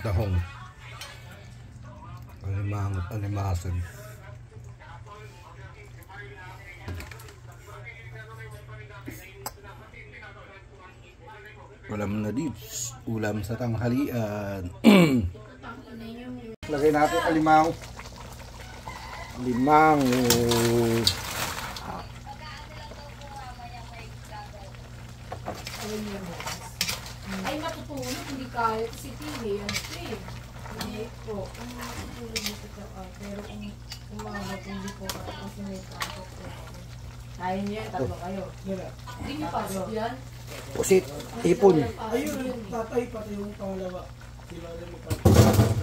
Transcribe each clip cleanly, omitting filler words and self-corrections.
tahong. Alimang at alimasan. Ulam na dips. Ulam sa tanghalian. Lagay natin alimango. Alimango. Ay, matutulog. Hindi kaya. Kasi tili. Hindi po. Ang matutulog dito ka. Pero kung umagat, hindi po. Kasi may pasok po. Kaya niya, tatlo kayo. Hindi niyo pasok yan? Pusit. Ipon. Ayun, tatay pati yung pangalawa. Sila rin mo pati.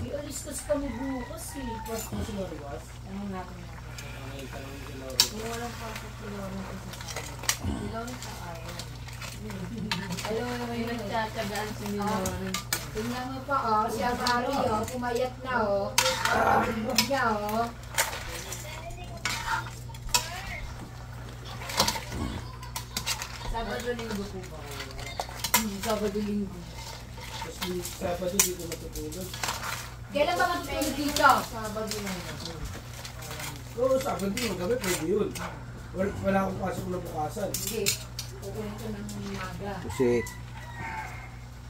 I-alis kami bukas eh. Mas mo sila riwas? Ano natin na? Kung walang pasok, sila walang kasasama. Sila walang kaayon. Ayaw naman yung nagtatagaan si Minoran. Tingnan mo pa oh, si Amari oh, pumayat na oh. Pagod niya oh. Sabado-linggo po ba? Sabado-linggo. Kasi Sabado dito matutulog. Kailan ba matutulog dito? Sabado lang. Oo, Sabado yung gabi, pwede yun. Wala akong pasok na bukasan. Hindi. Kukunin ko ng umaga. Pusit.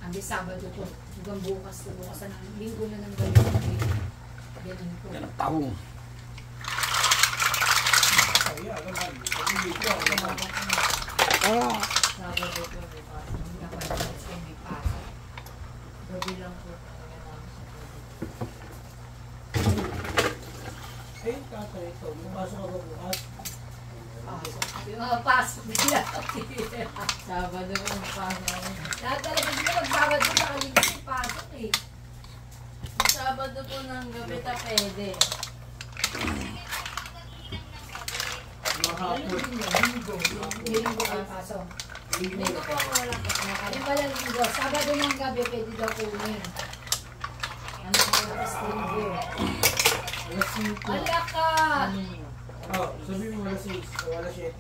Ang Sabado to. Hanggang bukas na bukasan ng linggo na ng gabi. Ganun po. Yan ang tahong. Kaya, naman. Pag dito ako naman. Sabado po may pasok. Hindi na pwede sa may pasok. Gabi lang po. Eh, tatay ito. Mapasok ako bukas. Yung mga pasok nila. Sabado po may pasok. Lahat talaga sila magsabado sa kalinggo may pasok eh. Sabado po ng gabi ta pwede. Linggo ang pasok. Linggo po ako walang pasok. Yung pala linggo. Sabado ng gabi pwede daw kunin. Ano ang oras linggo? Alas 5. Ala ka! Oh, sabi mo alas 6 o alas 7.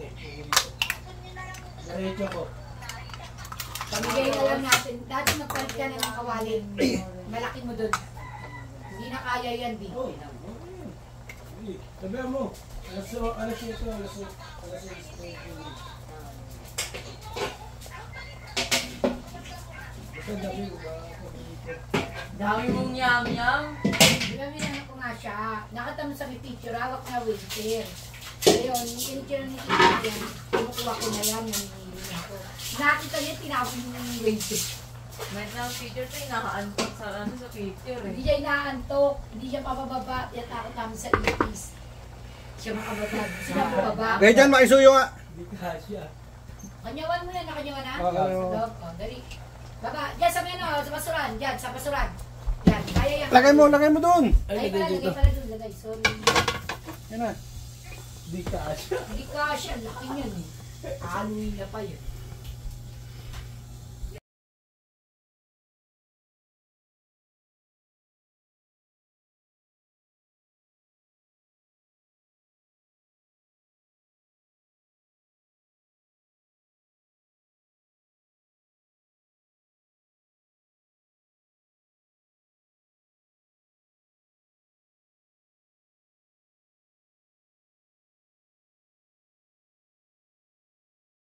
Narecho ko. Pamigay na lang natin. Dati magpalit ka na ng kawali. Malaki mo doon. Hindi na kaya yan, di. Oh, okay. Sabi mo, alas 7, alas 6. Basta dami ko ba? Dami mong yam-yam. Binamihan ko nga siya. Nakatama sa may picture, hawak na winter. Ayun, yung picture ni Tita yan, kinukuha ko na yan, nanginili na ako. Nakita niya, tinapon yung winter. May na picture tayo, naka-antok sa picture Hindi eh. siya inaantok, hindi siya pababa, yatakot namin sa ipis. Siya makababa, sila pababa. Kaya dyan, makisuyo nga. Hindi ka siya. Kanyawan mo yan, nakanyawan na? Oo. Sa loob, oh, dali. Baba, dyan sa ano, sa basuran, dyan, sa basuran. Yan, kaya yan. Lagay mo doon. Ay, lagay pala doon, lagay, sorry. Yan na. Hindi ka siya. Hindi ka siya, laki niyan eh. Aloy na pa yun.